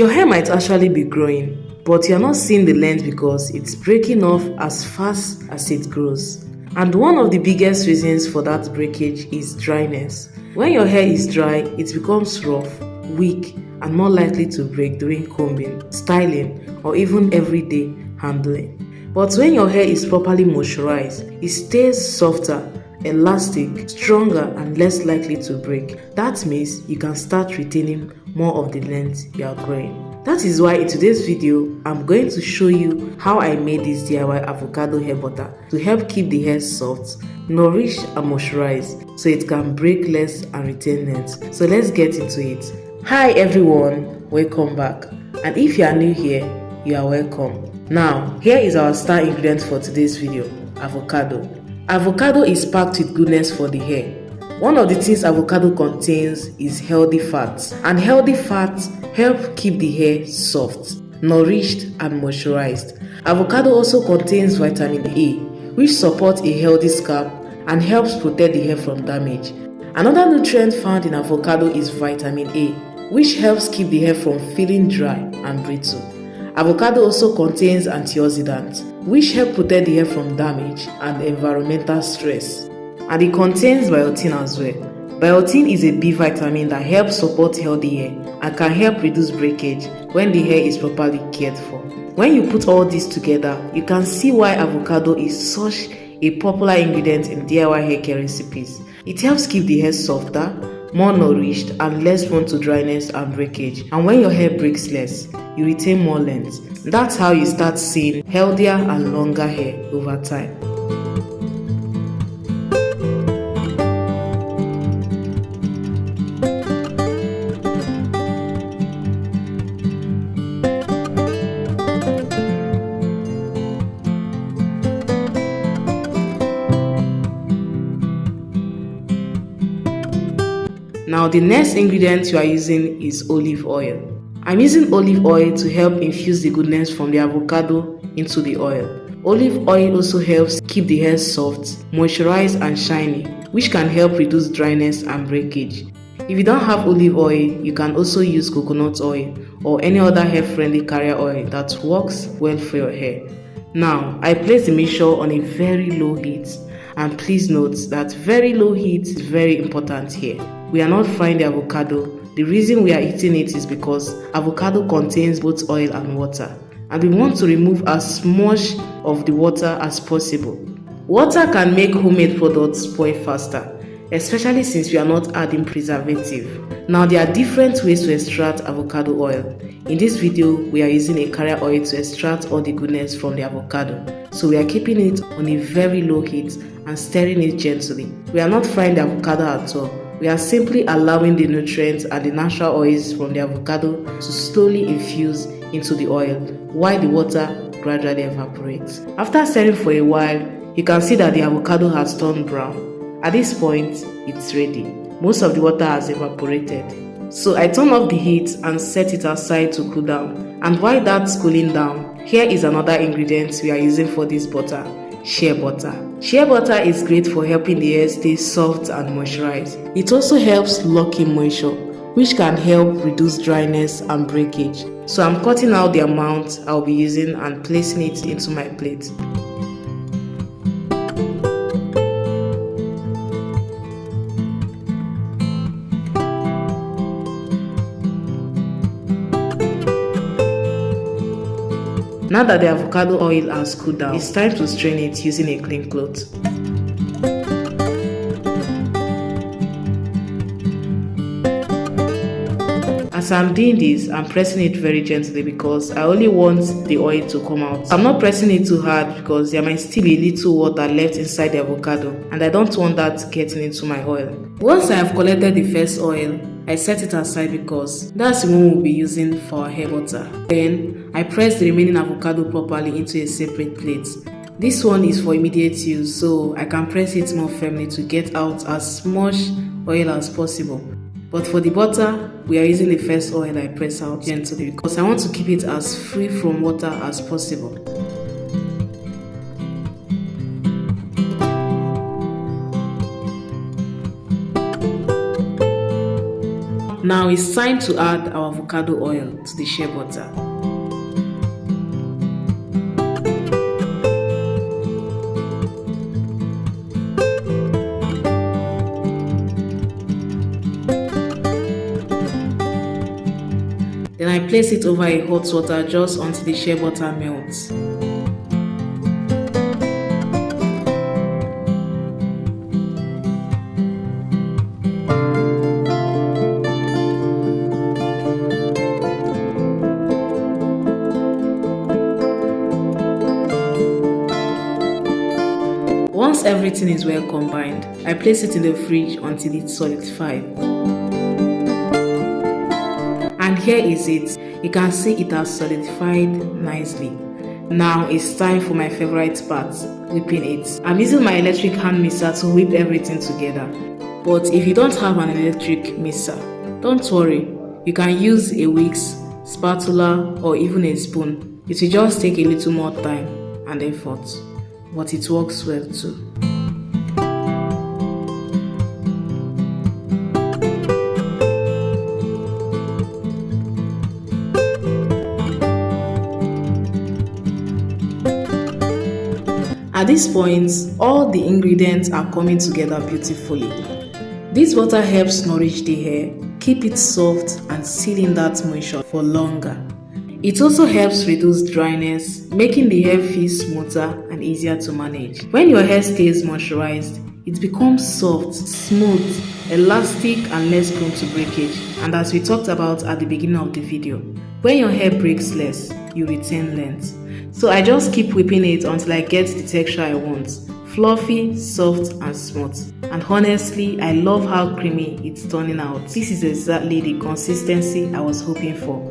Your hair might actually be growing, but you're not seeing the length because it's breaking off as fast as it grows. And one of the biggest reasons for that breakage is dryness. When your hair is dry, it becomes rough, weak, and more likely to break during combing, styling, or even everyday handling. But when your hair is properly moisturized, it stays softer, elastic, stronger, and less likely to break. That means you can start retaining more of the length you are growing. That is why in today's video, I'm going to show you how I made this DIY avocado hair butter to help keep the hair soft, nourish and moisturize so it can break less and retain length. So let's get into it. Hi everyone, welcome back. And if you are new here, you are welcome. Now, here is our star ingredient for today's video, avocado. Avocado is packed with goodness for the hair. One of the things avocado contains is healthy fats, and healthy fats help keep the hair soft, nourished and moisturized. Avocado also contains vitamin A, which supports a healthy scalp and helps protect the hair from damage. Another nutrient found in avocado is vitamin A, which helps keep the hair from feeling dry and brittle. Avocado also contains antioxidants, which help protect the hair from damage and environmental stress. And it contains biotin as well. Biotin is a B vitamin that helps support healthy hair and can help reduce breakage when the hair is properly cared for. When you put all this together, you can see why avocado is such a popular ingredient in DIY hair care recipes. It helps keep the hair softer, more nourished, and less prone to dryness and breakage. And when your hair breaks less, you retain more length. That's how you start seeing healthier and longer hair over time. Now the next ingredient you are using is olive oil. I'm using olive oil to help infuse the goodness from the avocado into the oil. Olive oil also helps keep the hair soft, moisturized and shiny, which can help reduce dryness and breakage. If you don't have olive oil, you can also use coconut oil or any other hair-friendly carrier oil that works well for your hair. Now, I place the mixture on a very low heat, and please note that very low heat is very important here. We are not frying the avocado. The reason we are eating it is because avocado contains both oil and water, and we want to remove as much of the water as possible. Water can make homemade products spoil faster, especially since we are not adding preservative. Now there are different ways to extract avocado oil. In this video, we are using a carrier oil to extract all the goodness from the avocado. So we are keeping it on a very low heat and stirring it gently. We are not frying the avocado at all. We are simply allowing the nutrients and the natural oils from the avocado to slowly infuse into the oil while the water gradually evaporates. After stirring for a while, you can see that the avocado has turned brown. At this point, it's ready. Most of the water has evaporated. So I turn off the heat and set it aside to cool down. And while that's cooling down, here is another ingredient we are using for this butter, shea butter. Shea butter is great for helping the hair stay soft and moisturized. It also helps lock in moisture, which can help reduce dryness and breakage. So I'm cutting out the amount I'll be using and placing it into my plate. Now that the avocado oil has cooled down, it's time to strain it using a clean cloth. As I'm doing this, I'm pressing it very gently because I only want the oil to come out. I'm not pressing it too hard because there might still be a little water left inside the avocado, and I don't want that getting into my oil. Once I have collected the first oil, I set it aside because that's the one we'll be using for our hair butter. Then I press the remaining avocado properly into a separate plate. This one is for immediate use, so I can press it more firmly to get out as much oil as possible. But for the butter, we are using the first oil I press out gently because I want to keep it as free from water as possible. Now it's time to add our avocado oil to the shea butter. Then I place it over a hot water just until the shea butter melts. Once everything is well combined, I place it in the fridge until it solidifies. And here is it. You can see it has solidified nicely. Now it's time for my favorite part, whipping it. I'm using my electric hand mixer to whip everything together. But if you don't have an electric mixer, don't worry. You can use a whisk, spatula, or even a spoon. It will just take a little more time and effort, but it works well too. At this point, all the ingredients are coming together beautifully. This butter helps nourish the hair, keep it soft and seal in that moisture for longer. It also helps reduce dryness, making the hair feel smoother and easier to manage. When your hair stays moisturized, it becomes soft, smooth, elastic and less prone to breakage. And as we talked about at the beginning of the video, when your hair breaks less, you retain length. So I just keep whipping it until I get the texture I want. Fluffy, soft and smooth. And honestly, I love how creamy it's turning out. This is exactly the consistency I was hoping for.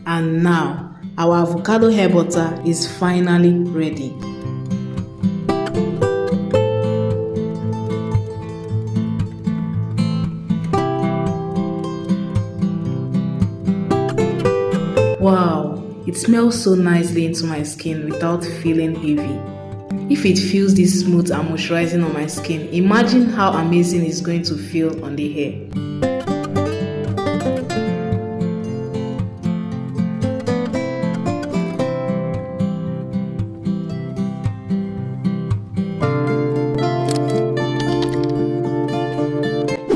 And now, our avocado hair butter is finally ready. Wow, it smells so nicely into my skin without feeling heavy. If it feels this smooth and moisturizing on my skin, imagine how amazing it's going to feel on the hair.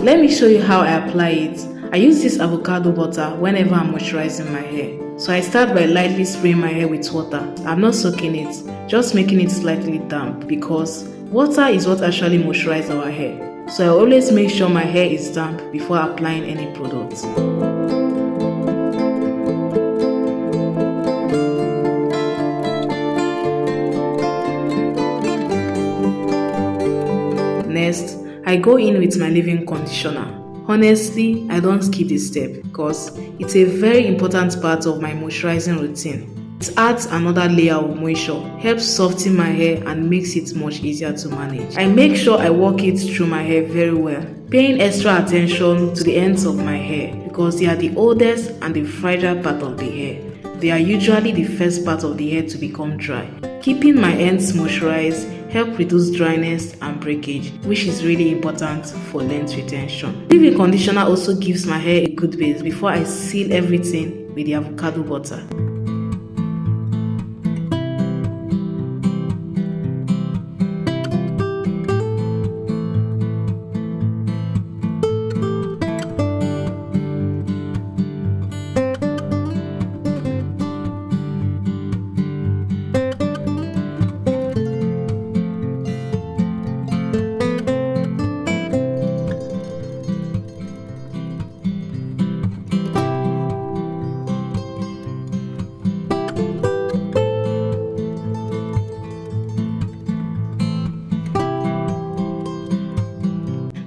Let me show you how I apply it. I use this avocado butter whenever I'm moisturizing my hair. So I start by lightly spraying my hair with water. I'm not soaking it, just making it slightly damp because water is what actually moisturizes our hair. So I always make sure my hair is damp before applying any product. Next, I go in with my leave-in conditioner. Honestly, I don't skip this step because it's a very important part of my moisturizing routine. It adds another layer of moisture, helps soften my hair and makes it much easier to manage. I make sure I work it through my hair very well, paying extra attention to the ends of my hair because they are the oldest and the fragile part of the hair. They are usually the first part of the hair to become dry. Keeping my ends moisturized help reduce dryness and breakage, which is really important for length retention. Leave-in conditioner also gives my hair a good base before I seal everything with the avocado butter.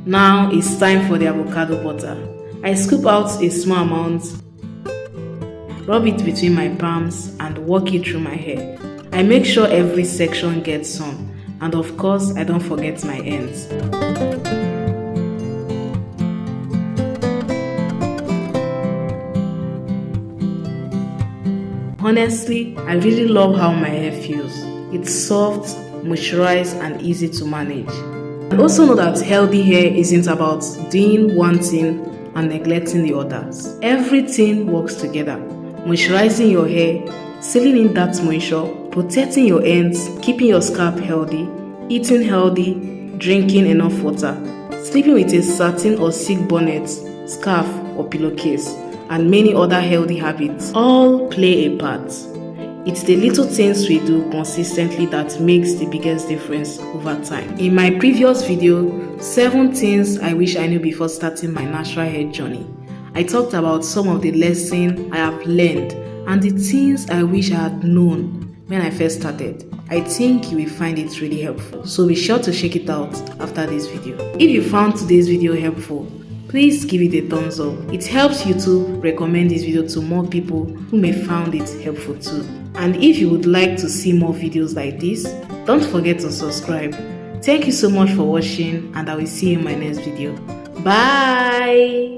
Now it's time for the avocado butter. I scoop out a small amount, rub it between my palms and work it through my hair. I make sure every section gets some, and of course I don't forget my ends. Honestly, I really love how my hair feels. It's soft, moisturized and easy to manage. And also know that healthy hair isn't about doing one thing and neglecting the others. Everything works together. Moisturizing your hair, sealing in that moisture, protecting your ends, keeping your scalp healthy, eating healthy, drinking enough water, sleeping with a satin or silk bonnet, scarf or pillowcase, and many other healthy habits all play a part. It's the little things we do consistently that makes the biggest difference over time. In my previous video, 7 things I wish I knew before starting my natural hair journey, I talked about some of the lessons I have learned and the things I wish I had known when I first started. I think you will find it really helpful. So be sure to check it out after this video. If you found today's video helpful, please give it a thumbs up. It helps YouTube recommend this video to more people who may find it helpful too. And if you would like to see more videos like this, don't forget to subscribe. Thank you so much for watching, and I will see you in my next video. Bye!